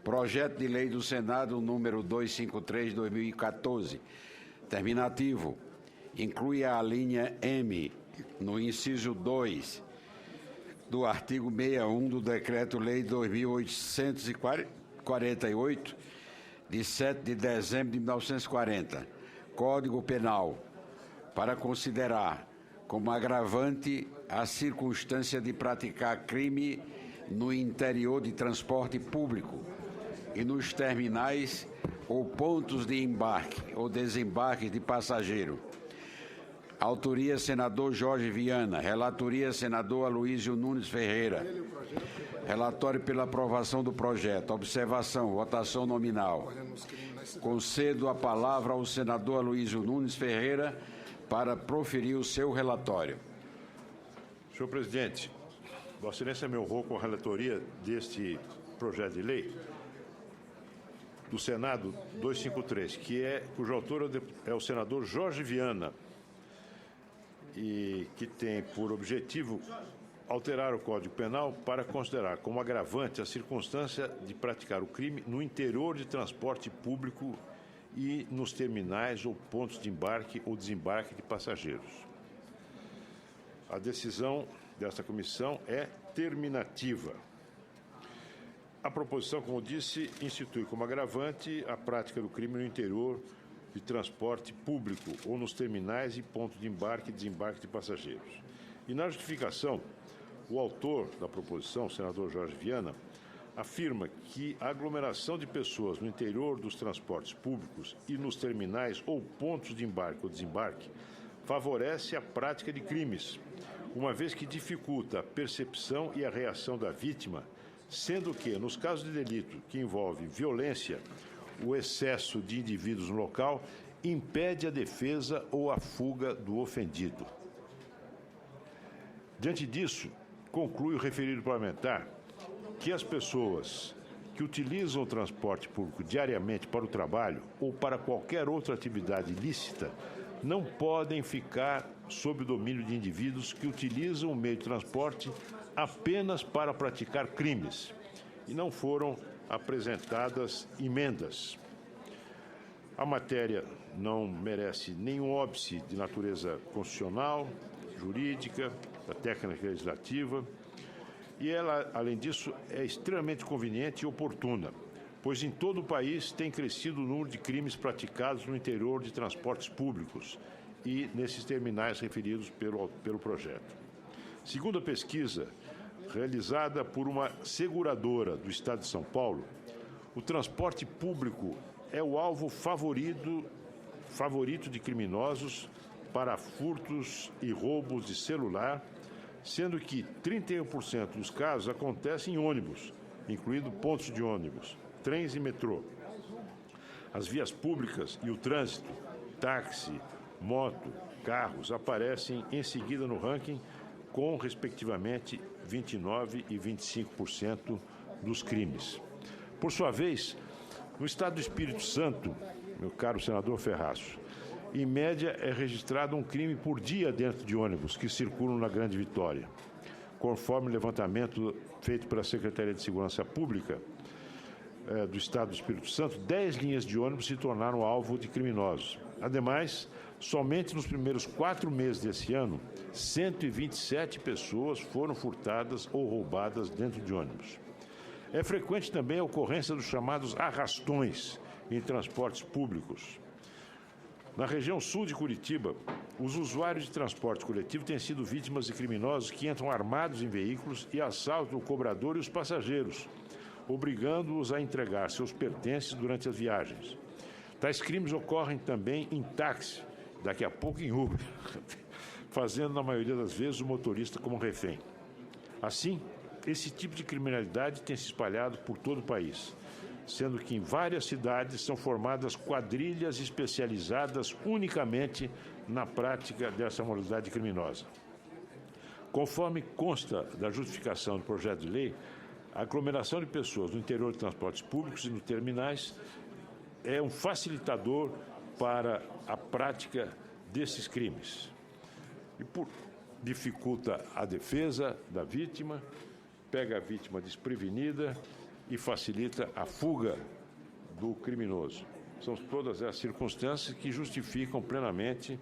Projeto de Lei do Senado número 253/2014, terminativo, inclui a alínea M no inciso 2 do artigo 61 do Decreto-Lei 2848, de 7 de dezembro de 1940, Código Penal, para considerar como agravante a circunstância de praticar crime no interior de transporte público e nos terminais ou pontos de embarque ou desembarque de passageiro. Autoria, senador Jorge Viana. Relatoria, senador Aloísio Nunes Ferreira. Relatório pela aprovação do projeto. Observação, votação nominal. Concedo a palavra ao senador Aloísio Nunes Ferreira para proferir o seu relatório. Senhor presidente, Vossa Excelência me honrou com a relatoria deste projeto de lei do Senado 253, cujo autor é o senador Jorge Viana, e que tem por objetivo alterar o Código Penal para considerar como agravante a circunstância de praticar o crime no interior de transporte público e nos terminais ou pontos de embarque ou desembarque de passageiros. A decisão desta comissão é terminativa. A proposição, como disse, institui como agravante a prática do crime no interior de transporte público ou nos terminais e pontos de embarque e desembarque de passageiros. E na justificação, o autor da proposição, o senador Jorge Viana, afirma que a aglomeração de pessoas no interior dos transportes públicos e nos terminais ou pontos de embarque ou desembarque favorece a prática de crimes, uma vez que dificulta a percepção e a reação da vítima, sendo que, nos casos de delito que envolve violência, o excesso de indivíduos no local impede a defesa ou a fuga do ofendido. Diante disso, conclui o referido parlamentar que as pessoas que utilizam o transporte público diariamente para o trabalho ou para qualquer outra atividade ilícita não podem ficar sob o domínio de indivíduos que utilizam o meio de transporte apenas para praticar crimes, e não foram apresentadas emendas. A matéria não merece nenhum óbice de natureza constitucional, jurídica, da técnica legislativa, e ela, além disso, é extremamente conveniente e oportuna, pois em todo o país tem crescido o número de crimes praticados no interior de transportes públicos e nesses terminais referidos pelo projeto. Segundo a pesquisa realizada por uma seguradora do Estado de São Paulo, o transporte público é o alvo favorito de criminosos para furtos e roubos de celular, sendo que 31% dos casos acontecem em ônibus, incluindo pontos de ônibus, trens e metrô. As vias públicas e o trânsito, táxi, moto, carros, aparecem em seguida no ranking com, respectivamente, 29% e 25% dos crimes. Por sua vez, no estado do Espírito Santo, meu caro senador Ferraço, em média é registrado um crime por dia dentro de ônibus que circulam na Grande Vitória. Conforme o levantamento feito pela Secretaria de Segurança Pública do Estado do Espírito Santo, 10 linhas de ônibus se tornaram alvo de criminosos. Ademais, somente nos primeiros 4 meses desse ano, 127 pessoas foram furtadas ou roubadas dentro de ônibus. É frequente também a ocorrência dos chamados arrastões em transportes públicos. Na região sul de Curitiba, os usuários de transporte coletivo têm sido vítimas de criminosos que entram armados em veículos e assaltam o cobrador e os passageiros, obrigando-os a entregar seus pertences durante as viagens. Tais crimes ocorrem também em táxi, daqui a pouco em Uber, fazendo, na maioria das vezes, o motorista como refém. Assim, esse tipo de criminalidade tem se espalhado por todo o país, sendo que em várias cidades são formadas quadrilhas especializadas unicamente na prática dessa modalidade criminosa. Conforme consta da justificação do projeto de lei, a aglomeração de pessoas no interior de transportes públicos e nos terminais é um facilitador para a prática desses crimes. E dificulta a defesa da vítima, pega a vítima desprevenida e facilita a fuga do criminoso. São todas as circunstâncias que justificam plenamente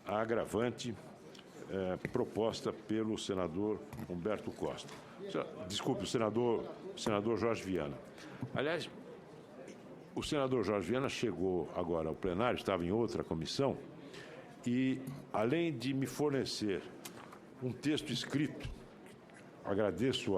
a agravante proposta pelo senador Humberto Costa. Desculpe, o senador Jorge Viana. Aliás, o senador Jorge Viana chegou agora ao plenário, estava em outra comissão, e, além de me fornecer um texto escrito, agradeço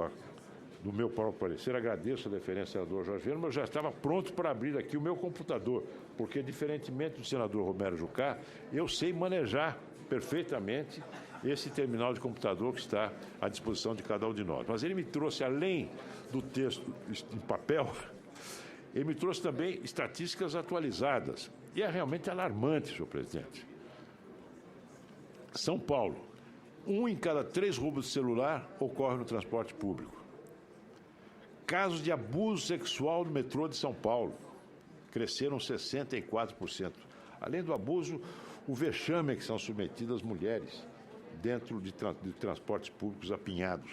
do meu próprio parecer, agradeço a deferência do senador Jorge Viana, mas eu já estava pronto para abrir aqui o meu computador, porque, diferentemente do senador Romero Jucá, eu sei manejar perfeitamente esse terminal de computador que está à disposição de cada um de nós. Mas ele me trouxe, além do texto em papel, ele me trouxe também estatísticas atualizadas. E é realmente alarmante, senhor presidente. São Paulo, 1 em cada 3 roubos de celular ocorre no transporte público. Casos de abuso sexual no metrô de São Paulo cresceram 64%. Além do abuso, o vexame a que são submetidas as mulheres dentro de transportes públicos apinhados.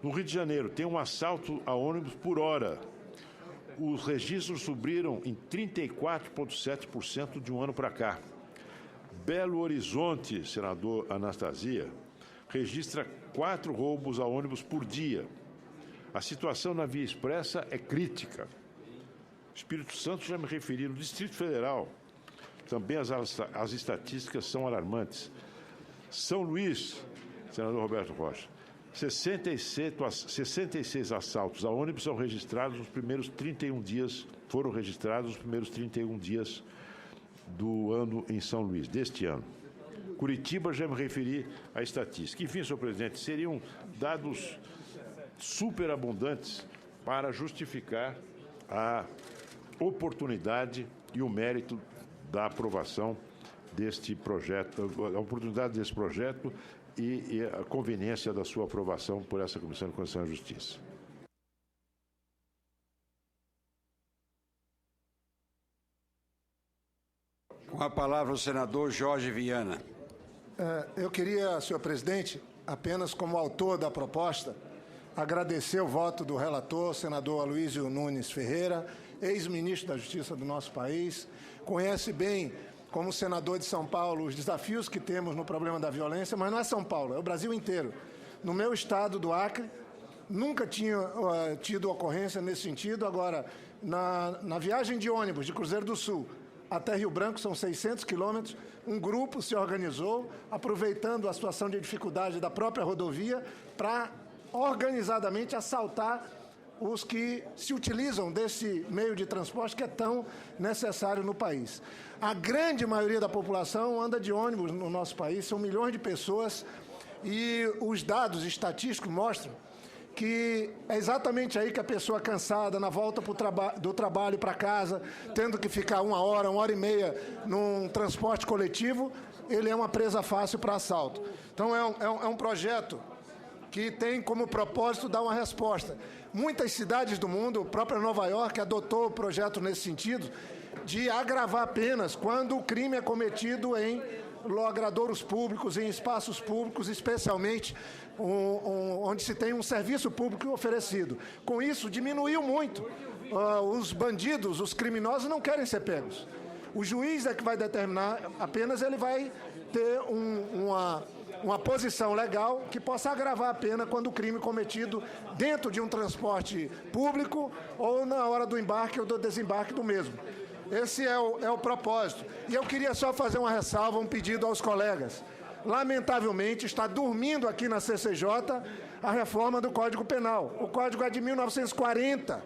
No Rio de Janeiro, tem um assalto a ônibus por hora. Os registros subiram em 34,7% de um ano para cá. Belo Horizonte, senador Anastasia, registra 4 roubos a ônibus por dia. A situação na Via Expressa é crítica. Espírito Santo, já me referi, no Distrito Federal, também as estatísticas são alarmantes. São Luís, senador Roberto Rocha, 66 assaltos a ônibus foram registrados nos primeiros 31 dias do ano em São Luís, deste ano. Curitiba, já me referi à estatística. Enfim, senhor presidente, seriam dados superabundantes para justificar a oportunidade e o mérito da aprovação deste projeto, a oportunidade desse projeto e a conveniência da sua aprovação por essa Comissão de Constituição e Justiça. Com a palavra o senador Jorge Viana. Eu queria, senhor presidente, apenas como autor da proposta, agradecer o voto do relator, senador Aloysio Nunes Ferreira, ex-ministro da Justiça do nosso país, conhece bem, como senador de São Paulo, os desafios que temos no problema da violência, mas não é São Paulo, é o Brasil inteiro. No meu estado do Acre, nunca tinha tido ocorrência nesse sentido. Agora, na viagem de ônibus de Cruzeiro do Sul até Rio Branco, são 600 quilômetros, um grupo se organizou, aproveitando a situação de dificuldade da própria rodovia, para organizadamente assaltar os que se utilizam desse meio de transporte que é tão necessário no país. A grande maioria da população anda de ônibus no nosso país, são milhões de pessoas, e os dados estatísticos mostram que é exatamente aí que a pessoa cansada, na volta do trabalho para casa, tendo que ficar 1 hora e meia num transporte coletivo, ele é uma presa fácil para assalto. Então, é um projeto que tem como propósito dar uma resposta. Muitas cidades do mundo, a própria Nova York, adotou o projeto nesse sentido, de agravar penas quando o crime é cometido em logradouros públicos, em espaços públicos, especialmente onde se tem um serviço público oferecido. Com isso, diminuiu muito. Os bandidos, os criminosos não querem ser pegos. O juiz é que vai determinar, apenas ele vai ter uma posição legal que possa agravar a pena quando o crime é cometido dentro de um transporte público ou na hora do embarque ou do desembarque do mesmo. Esse é o propósito. E eu queria só fazer uma ressalva, um pedido aos colegas. Lamentavelmente, está dormindo aqui na CCJ a reforma do Código Penal. O Código é de 1940.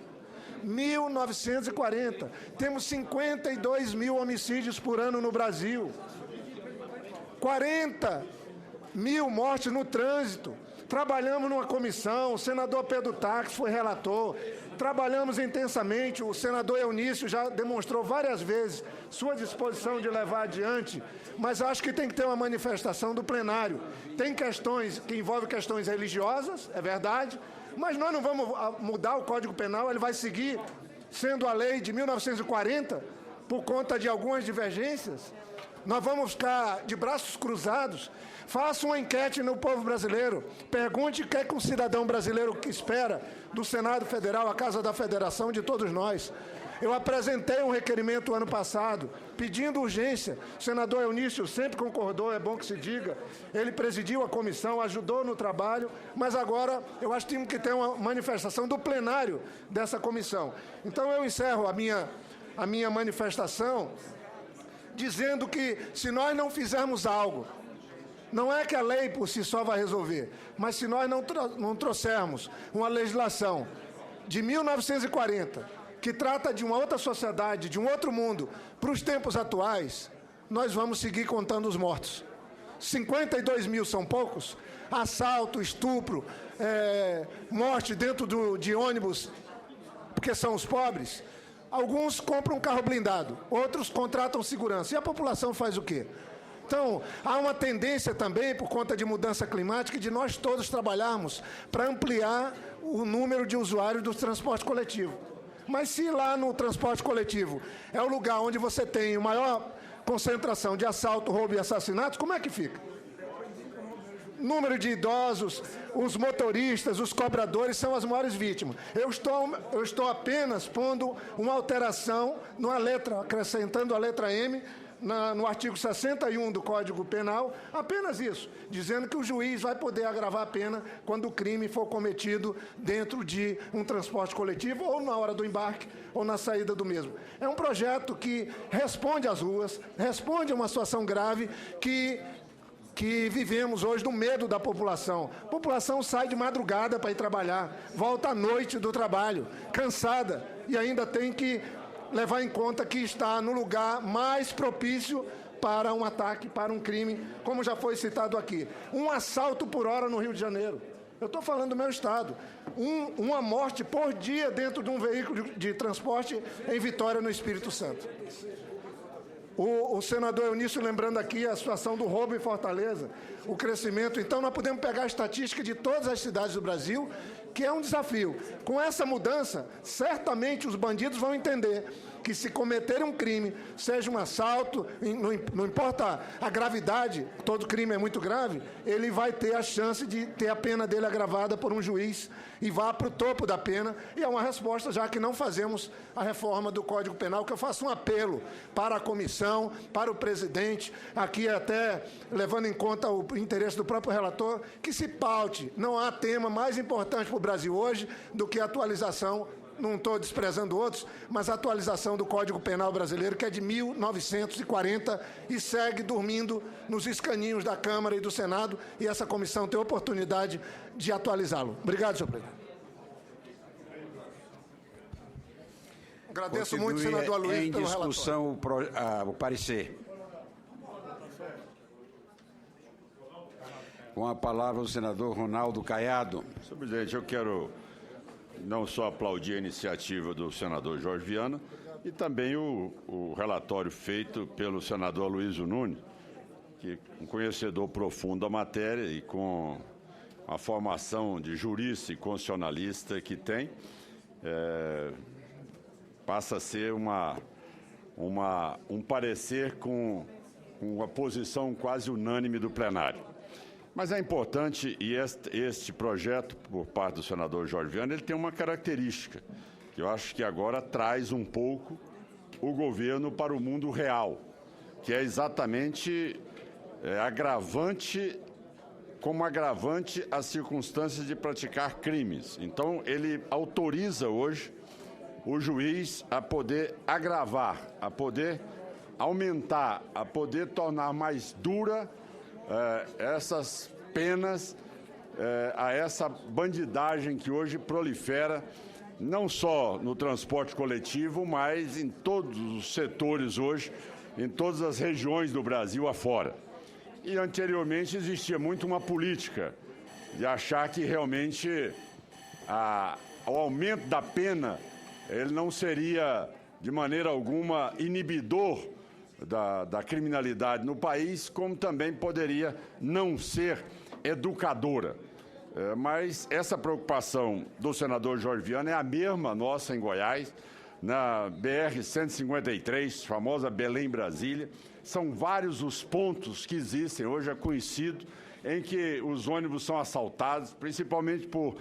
1940. Temos 52 mil homicídios por ano no Brasil. 40 mil mortes no trânsito. Trabalhamos numa comissão, o senador Pedro Taques foi relator, trabalhamos intensamente, o senador Eunício já demonstrou várias vezes sua disposição de levar adiante, mas acho que tem que ter uma manifestação do plenário. Tem questões que envolvem questões religiosas, é verdade, mas nós não vamos mudar o Código Penal, ele vai seguir sendo a lei de 1940, por conta de algumas divergências. Nós vamos ficar de braços cruzados? Faça uma enquete no povo brasileiro. Pergunte o que é que um cidadão brasileiro que espera do Senado Federal, a Casa da Federação, de todos nós. Eu apresentei um requerimento ano passado, pedindo urgência. O senador Eunício sempre concordou, é bom que se diga. Ele presidiu a comissão, ajudou no trabalho, mas agora eu acho que temos que ter uma manifestação do plenário dessa comissão. Então eu encerro a minha manifestação dizendo que se nós não fizermos algo, não é que a lei por si só vai resolver, mas se nós não trouxermos uma legislação de 1940, que trata de uma outra sociedade, de um outro mundo, para os tempos atuais, nós vamos seguir contando os mortos. 52 mil são poucos? Assalto, estupro, morte dentro de ônibus, porque são os pobres. Alguns compram um carro blindado, outros contratam segurança. E a população faz o quê? Então, há uma tendência também, por conta de mudança climática, de nós todos trabalharmos para ampliar o número de usuários do transporte coletivo. Mas se lá no transporte coletivo é o lugar onde você tem maior concentração de assalto, roubo e assassinatos, como é que fica? Número de idosos, os motoristas, os cobradores são as maiores vítimas. Eu estou apenas pondo uma alteração numa letra, acrescentando a letra M, no artigo 61 do Código Penal, apenas isso, dizendo que o juiz vai poder agravar a pena quando o crime for cometido dentro de um transporte coletivo, ou na hora do embarque, ou na saída do mesmo. É um projeto que responde às ruas, responde a uma situação grave que vivemos hoje no medo da população. A população sai de madrugada para ir trabalhar, volta à noite do trabalho, cansada, e ainda tem que levar em conta que está no lugar mais propício para um ataque, para um crime, como já foi citado aqui. Um assalto por hora no Rio de Janeiro. Eu estou falando do meu estado. Uma morte por dia dentro de um veículo de transporte em Vitória, no Espírito Santo. O senador Eunício lembrando aqui a situação do roubo em Fortaleza, o crescimento. Então, nós podemos pegar a estatística de todas as cidades do Brasil, que é um desafio. Com essa mudança, certamente os bandidos vão entender que se cometerem um crime, seja um assalto, não importa a gravidade, todo crime é muito grave, ele vai ter a chance de ter a pena dele agravada por um juiz e vá para o topo da pena. E é uma resposta, já que não fazemos a reforma do Código Penal, que eu faço um apelo para a comissão, para o presidente, aqui até levando em conta o interesse do próprio relator, que se paute. Não há tema mais importante para o Brasil hoje do que a atualização, não estou desprezando outros, mas a atualização do Código Penal brasileiro, que é de 1940 e segue dormindo nos escaninhos da Câmara e do Senado, e essa comissão tem a oportunidade de atualizá-lo. Obrigado, senhor presidente. Agradeço muito, senador Aloysio, pelo relatório. Em discussão, o parecer. Com a palavra o senador Ronaldo Caiado. Senhor presidente, eu quero não só aplaudir a iniciativa do senador Jorge Viana e também o relatório feito pelo senador Aloysio Nunes, que é um conhecedor profundo da matéria e com a formação de jurista e constitucionalista que tem, passa a ser um parecer com uma posição quase unânime do plenário. Mas é importante, e este projeto, por parte do senador Jorge Viana, ele tem uma característica, que eu acho que agora traz um pouco o governo para o mundo real, que é exatamente como agravante as circunstâncias de praticar crimes. Então, ele autoriza hoje o juiz a poder agravar, a poder aumentar, a poder tornar mais dura essas penas a essa bandidagem que hoje prolifera, não só no transporte coletivo, mas em todos os setores hoje, em todas as regiões do Brasil afora. E anteriormente existia muito uma política de achar que realmente o aumento da pena ele não seria de maneira alguma inibidor da criminalidade no país, como também poderia não ser educadora. Mas essa preocupação do senador Jorge Viana é a mesma nossa em Goiás. na BR-153, famosa Belém-Brasília. São vários os pontos que existem, hoje é conhecido, em que os ônibus são assaltados, principalmente por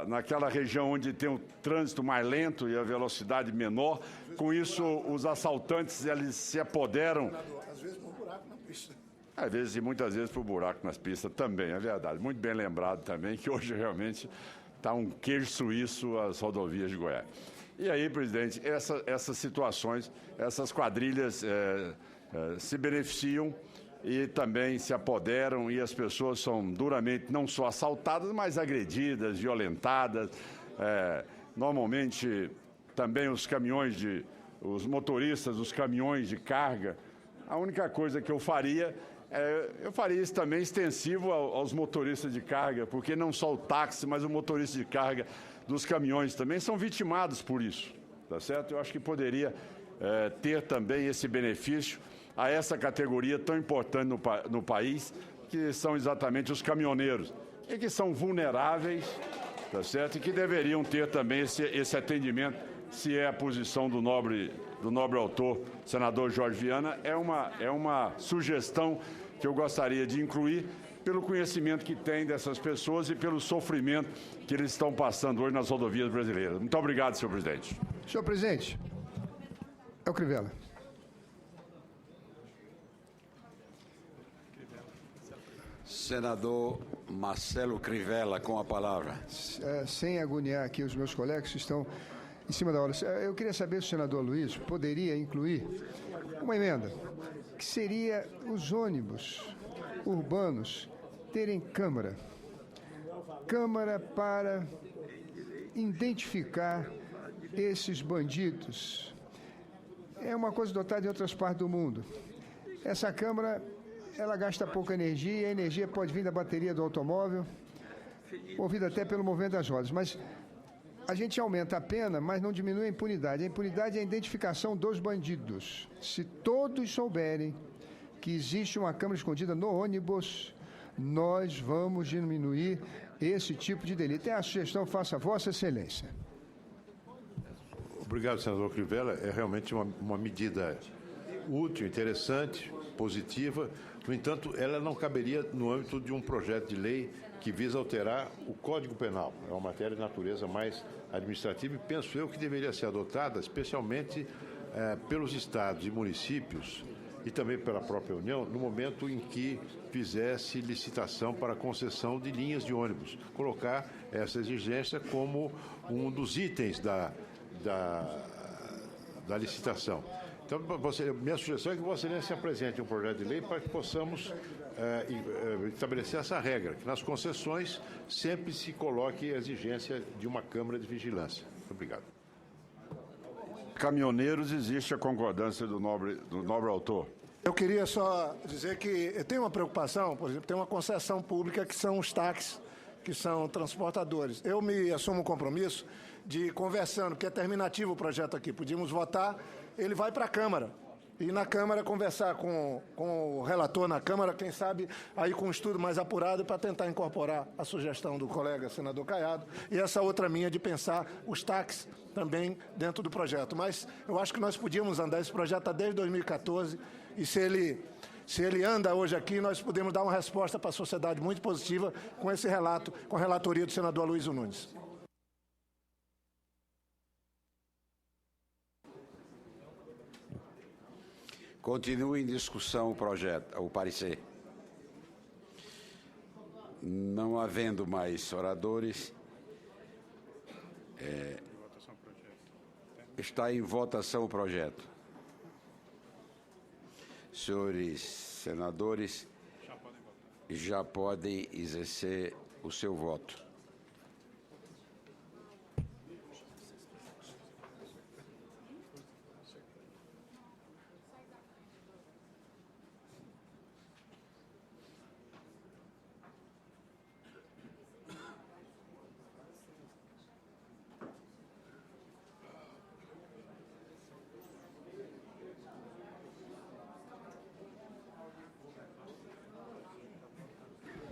naquela região onde tem o trânsito mais lento e a velocidade menor. Com isso, os assaltantes eles se apoderam. Às vezes por buraco na pista. Às vezes e muitas vezes por buraco nas pistas também, é verdade. Muito bem lembrado também que hoje realmente está um queijo suíço as rodovias de Goiás. E aí, presidente, essas situações, essas quadrilhas se beneficiam e também se apoderam, e as pessoas são duramente não só assaltadas, mas agredidas, violentadas. Normalmente também os motoristas dos caminhões de carga. A única coisa que eu faria isso também extensivo aos motoristas de carga, porque não só o táxi, mas o motorista de carga dos caminhões também são vitimados por isso, tá certo? Eu acho que poderia ter também esse benefício a essa categoria tão importante no país, que são exatamente os caminhoneiros, e que são vulneráveis, tá certo? E que deveriam ter também esse atendimento, se é a posição do nobre autor, senador Jorge Viana. É uma sugestão que eu gostaria de incluir, pelo conhecimento que tem dessas pessoas e pelo sofrimento que eles estão passando hoje nas rodovias brasileiras. Muito obrigado, senhor presidente. Senhor presidente, é o Crivella. Senador Marcelo Crivella, com a palavra. Sem agoniar aqui os meus colegas que estão em cima da hora. Eu queria saber se o senador Luiz poderia incluir uma emenda, que seria os ônibus urbanos terem câmara para identificar esses bandidos. É uma coisa adotada em outras partes do mundo. Essa câmara, ela gasta pouca energia, e a energia pode vir da bateria do automóvel, movida até pelo movimento das rodas, mas a gente aumenta a pena, mas não diminui a impunidade. A impunidade é a identificação dos bandidos. Se todos souberem que existe uma câmera escondida no ônibus, nós vamos diminuir esse tipo de delito. É a sugestão, faça a Vossa Excelência. Obrigado, senador Crivella. É realmente uma medida útil, interessante, positiva. No entanto, ela não caberia no âmbito de um projeto de lei que visa alterar o Código Penal. É uma matéria de natureza mais administrativa e penso eu que deveria ser adotada especialmente pelos estados e municípios e também pela própria União, no momento em que fizesse licitação para concessão de linhas de ônibus. Colocar essa exigência como um dos itens da licitação. Então, minha sugestão é que Vossa Excelência apresente um projeto de lei para que possamos estabelecer essa regra, que nas concessões sempre se coloque a exigência de uma Câmara de Vigilância. Muito obrigado. Caminhoneiros, existe a concordância do nobre autor. Eu queria só dizer que eu tenho uma preocupação, por exemplo, tem uma concessão pública que são os táxis, que são transportadores. Eu me assumo um compromisso de conversando, porque é terminativo o projeto aqui, podíamos votar, ele vai para a Câmara. E na Câmara conversar com o relator na Câmara, quem sabe aí com um estudo mais apurado para tentar incorporar a sugestão do colega senador Caiado e essa outra minha de pensar os táxis também dentro do projeto. Mas eu acho que nós podíamos andar, esse projeto está desde 2014 e se ele anda hoje aqui, nós podemos dar uma resposta para a sociedade muito positiva com esse relato, com a relatoria do senador Aloysio Nunes. Continua em discussão o parecer. Não havendo mais oradores, está em votação o projeto. Senhores senadores, já podem exercer o seu voto.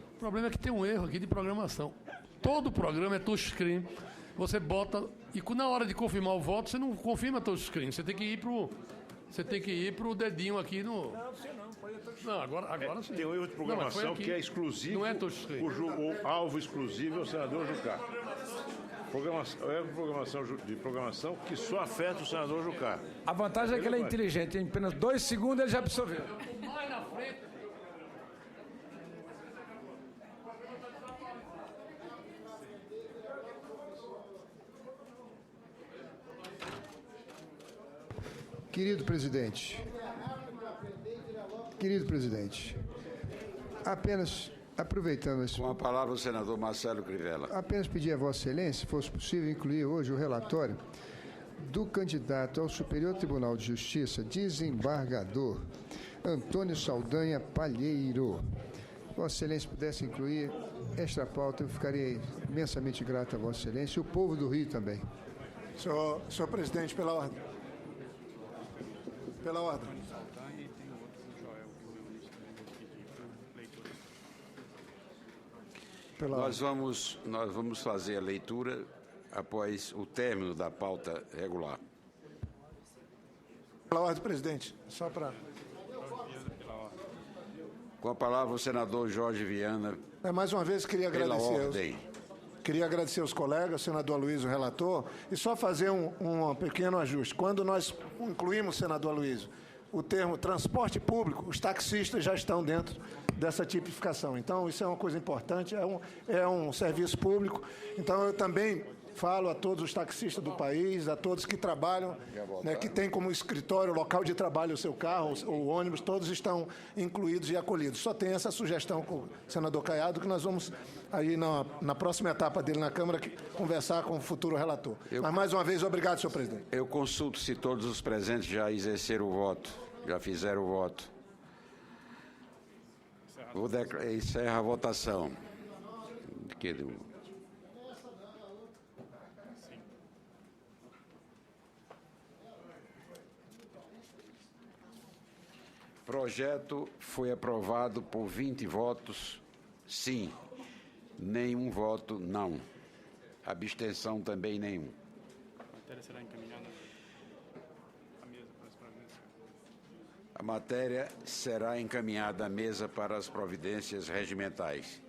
O problema é que tem um erro aqui de programação. Todo programa é touchscreen você bota... E na hora de confirmar o voto, você não confirma touchscreen. Você tem que ir pro dedinho aqui no... Não, agora sim. Tem um erro de programação que é exclusivo, não é touchscreen. cujo o alvo exclusivo é o senador Jucá. Erro de programação que só afeta o senador Jucá. A vantagem é que ele é inteligente. Em apenas 2 segundos ele já absorveu. Mais na frente. Querido presidente, apenas aproveitando esse... Com a palavra o senador Marcelo Crivella. Apenas pedir a Vossa Excelência, se fosse possível, incluir hoje o relatório do candidato ao Superior Tribunal de Justiça, desembargador Antônio Saldanha Palheiro. Vossa Excelência pudesse incluir esta pauta, eu ficaria imensamente grato a Vossa Excelência e o povo do Rio também. Senhor presidente, pela ordem. Pela ordem. Nós vamos fazer a leitura após o término da pauta regular. Pela ordem, presidente. Só para... Com a palavra o senador Jorge Viana. Mais uma vez, queria pela agradecer. Ordem. Queria agradecer aos colegas, o senador Aloysio, o relator, e só fazer um pequeno ajuste. Quando nós incluímos, senador Aloysio, o termo transporte público, os taxistas já estão dentro dessa tipificação. Então, isso é uma coisa importante, é um serviço público. Então, eu também falo a todos os taxistas do país, a todos que trabalham, né, que tem como escritório, local de trabalho o seu carro, o ônibus, todos estão incluídos e acolhidos. Só tem essa sugestão com o senador Caiado, que nós vamos, aí na próxima etapa dele na Câmara, conversar com o futuro relator. Mas, mais uma vez, obrigado, senhor presidente. Eu consulto se todos os presentes já exerceram o voto, já fizeram o voto. Encerra a votação. O projeto foi aprovado por 20 votos sim, nenhum voto não. Abstenção também nenhum. A matéria será encaminhada à mesa para as providências. A matéria será encaminhada à mesa para as providências regimentais.